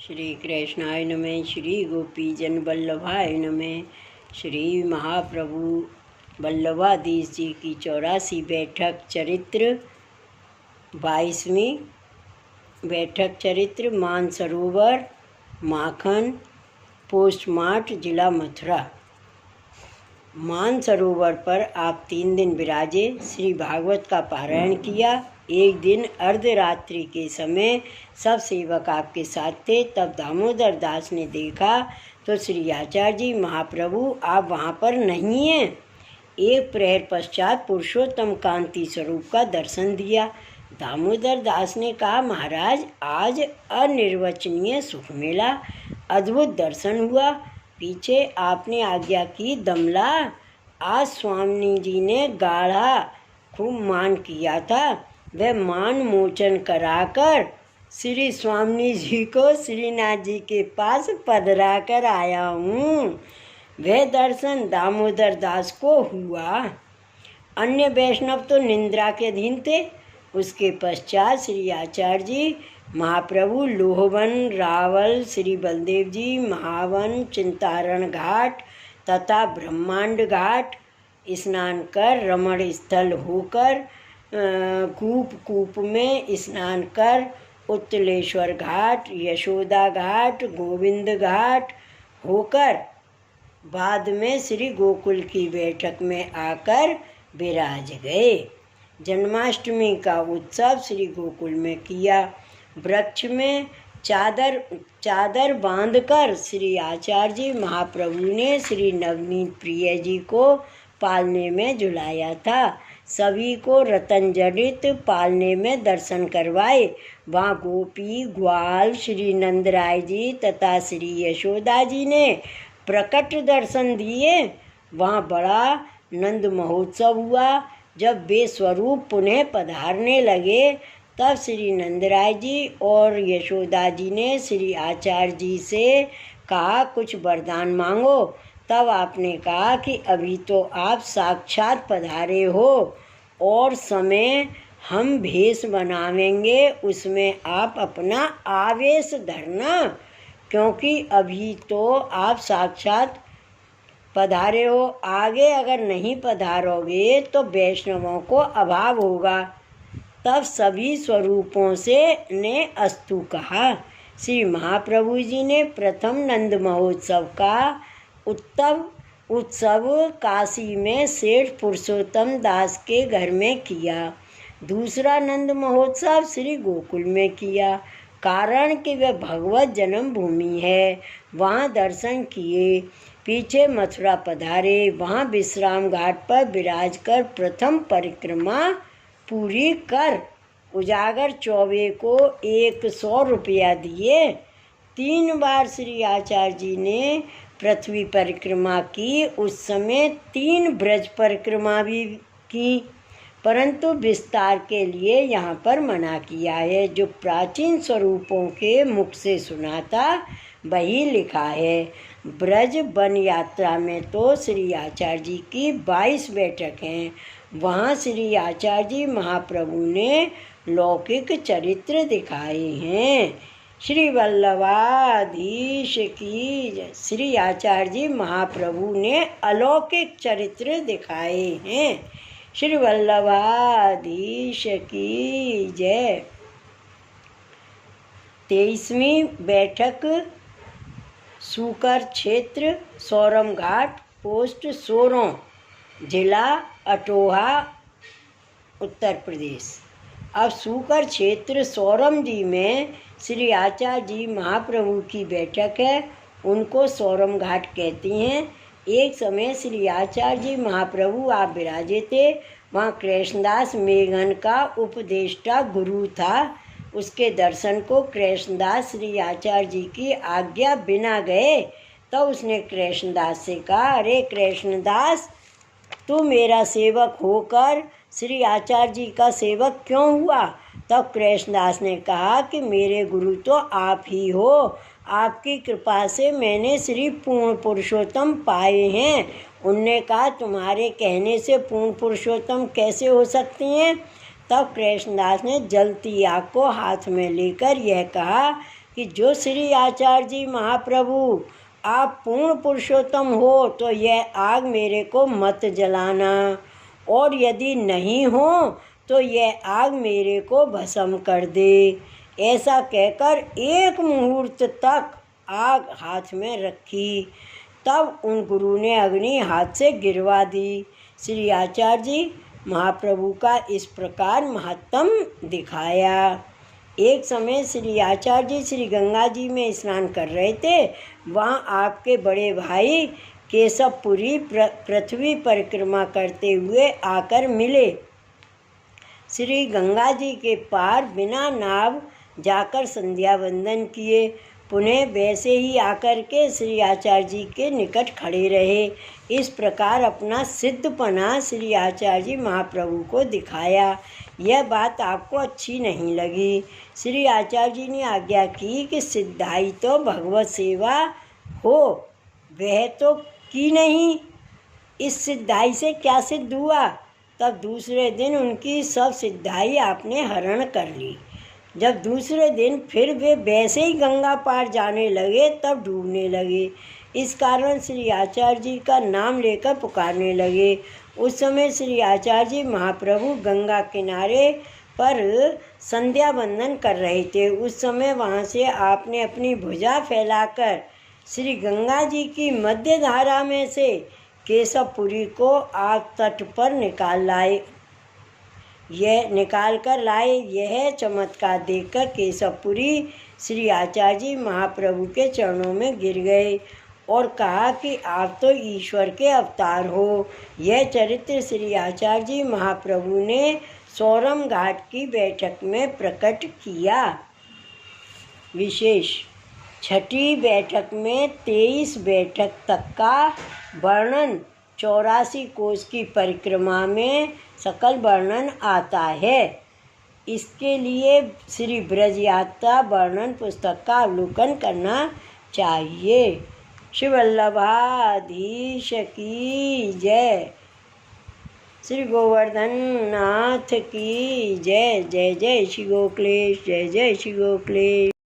श्री कृष्णाय नमः। श्री गोपीजन वल्लभाय नमः। श्री महाप्रभु वल्लभाधीश जी की 84 बैठक चरित्र 22वीं बैठक चरित्र मानसरोवर माखन पोस्टमार्ट जिला मथुरा। मानसरोवर पर आप 3 दिन विराजे, श्री भागवत का पारायण किया। एक दिन अर्धरात्रि के समय सब सेवक आपके साथ थे। तब दामोदर दास ने देखा तो श्री आचार्य जी महाप्रभु आप वहाँ पर नहीं हैं। एक प्रहर पश्चात पुरुषोत्तम कांति स्वरूप का दर्शन दिया। दामोदर दास ने कहा, महाराज आज अनिर्वचनीय सुख मिला, अद्भुत दर्शन हुआ। पीछे आपने आज्ञा की दमला। आज स्वामी जी ने गाढ़ा खूब मान किया था, वह मान मोचन कराकर श्री स्वामी जी को श्रीनाथ जी के पास पधरा कर आया हूँ। वह दर्शन दामोदर दास को हुआ। अन्य वैष्णव तो निंद्रा के अधीन थे। उसके पश्चात श्री आचार्य जी महाप्रभु लोहवन रावल श्री बलदेव जी महावन चिंतारण घाट तथा ब्रह्मांड घाट स्नान कर रमण स्थल होकर कूप में स्नान कर उत्तलेश्वर घाट यशोदा घाट गोविंद घाट होकर बाद में श्री गोकुल की बैठक में आकर विराज गए। जन्माष्टमी का उत्सव श्री गोकुल में किया। वृक्ष में चादर बांधकर श्री आचार्य जी महाप्रभु ने श्री नवनीत प्रिय जी को पालने में झुलाया था। सभी को रतन जड़ित पालने में दर्शन करवाए। वहाँ गोपी ग्वाल श्री नंदराय जी तथा श्री यशोदा जी ने प्रकट दर्शन दिए। वहाँ बड़ा नंद महोत्सव हुआ। जब वे स्वरूप पुनः पधारने लगे तब श्री नंदराय जी और यशोदा जी ने श्री आचार्य जी से कहा, कुछ वरदान मांगो। तब आपने कहा कि अभी तो आप साक्षात पधारे हो और समय हम भेष बनावेंगे, उसमें आप अपना आवेश धरना, क्योंकि अभी तो आप साक्षात पधारे हो। आगे अगर नहीं पधारोगे तो वैष्णवों को अभाव होगा। तब सभी स्वरूपों से ने अस्तु कहा। श्री महाप्रभु जी ने प्रथम नंद महोत्सव का उत्सव काशी में सेठ पुरुषोत्तम दास के घर में किया। दूसरा नंद महोत्सव श्री गोकुल में किया, कारण कि वह भगवत जन्म भूमि है। वहाँ दर्शन किए। पीछे मथुरा पधारे। वहाँ विश्राम घाट पर विराज कर प्रथम परिक्रमा पूरी कर उजागर चौबे को 100 रुपया दिए। 3 बार श्री आचार्य जी ने पृथ्वी परिक्रमा की। उस समय 3 ब्रज परिक्रमा भी की, परंतु विस्तार के लिए यहाँ पर मना किया है। जो प्राचीन स्वरूपों के मुख से सुना था वही लिखा है। ब्रज वन यात्रा में तो श्री आचार्य जी की 22 बैठक हैं। वहाँ श्री आचार्य जी महाप्रभु ने लौकिक चरित्र दिखाए हैं। श्री वल्लभाधीश की जय। श्री आचार्य जी महाप्रभु ने अलौकिक चरित्र दिखाए हैं। श्री वल्लभाधीश की जय। 23वीं बैठक सूकर क्षेत्र सोरम घाट पोस्ट सोरों जिला अटोहा उत्तर प्रदेश। अब सूकर क्षेत्र सोरम जी में श्री आचार्य जी महाप्रभु की बैठक है। उनको सोरम घाट कहती हैं। एक समय श्री आचार्य जी महाप्रभु आप विराजे थे। वहाँ कृष्णदास मेघन का उपदेष्टा गुरु था। उसके दर्शन को कृष्णदास श्री आचार्य जी की आज्ञा बिना गए। तो उसने कृष्णदास से कहा, अरे कृष्णदास, तू मेरा सेवक होकर श्री आचार्य जी का सेवक क्यों हुआ? तब कृष्णदास ने कहा कि मेरे गुरु तो आप ही हो। आपकी कृपा से मैंने श्री पूर्ण पुरुषोत्तम पाए हैं। उनने कहा, तुम्हारे कहने से पूर्ण पुरुषोत्तम कैसे हो सकती हैं? तब कृष्णदास ने जलती आग को हाथ में लेकर यह कहा, कि जो श्री आचार्य जी महाप्रभु आप पूर्ण पुरुषोत्तम हो तो यह आग मेरे को मत जलाना, और यदि नहीं हो तो यह आग मेरे को भस्म कर दे। ऐसा कहकर एक मुहूर्त तक आग हाथ में रखी। तब उन गुरु ने अग्नि हाथ से गिरवा दी। श्री आचार्य जी महाप्रभु का इस प्रकार महात्म दिखाया। एक समय श्री आचार्य जी श्री गंगा जी में स्नान कर रहे थे। वहाँ आपके बड़े भाई केशवपुरी पृथ्वी परिक्रमा करते हुए आकर मिले। श्री गंगा जी के पार बिना नाव जाकर संध्या वंदन किए। पुनः वैसे ही आकर के श्री आचार्य जी के निकट खड़े रहे। इस प्रकार अपना सिद्धपना श्री आचार्य जी महाप्रभु को दिखाया। यह बात आपको अच्छी नहीं लगी। श्री आचार्य जी ने आज्ञा की कि सिद्धाई तो भगवत सेवा हो, वह तो की नहीं, इस सिद्धाई से क्या सिद्ध हुआ। तब दूसरे दिन उनकी सब सिद्धाई आपने हरण कर ली। जब दूसरे दिन फिर वे वैसे ही गंगा पार जाने लगे तब डूबने लगे। इस कारण श्री आचार्य जी का नाम लेकर पुकारने लगे। उस समय श्री आचार्य जी महाप्रभु गंगा किनारे पर संध्या वंदन कर रहे थे। उस समय वहाँ से आपने अपनी भुजा फैलाकर श्री गंगा जी की मध्य धारा में से केशवपुरी को आप तट पर निकाल कर लाए। यह चमत्कार देखकर केशवपुरी श्री आचार्य जी महाप्रभु के चरणों में गिर गए और कहा कि आप तो ईश्वर के अवतार हो। यह चरित्र श्री आचार्य जी महाप्रभु ने सौरम घाट की बैठक में प्रकट किया। विशेष छठी बैठक में 23 बैठक तक का वर्णन 84 कोस की परिक्रमा में सकल वर्णन आता है। इसके लिए श्री ब्रज यात्रा वर्णन पुस्तक का अवलोकन करना चाहिए। श्री वल्लभाधीश की जय। श्री गोवर्धन नाथ की जय। जय जय श्री गोखलेश, जय जय श्री गोखलेश।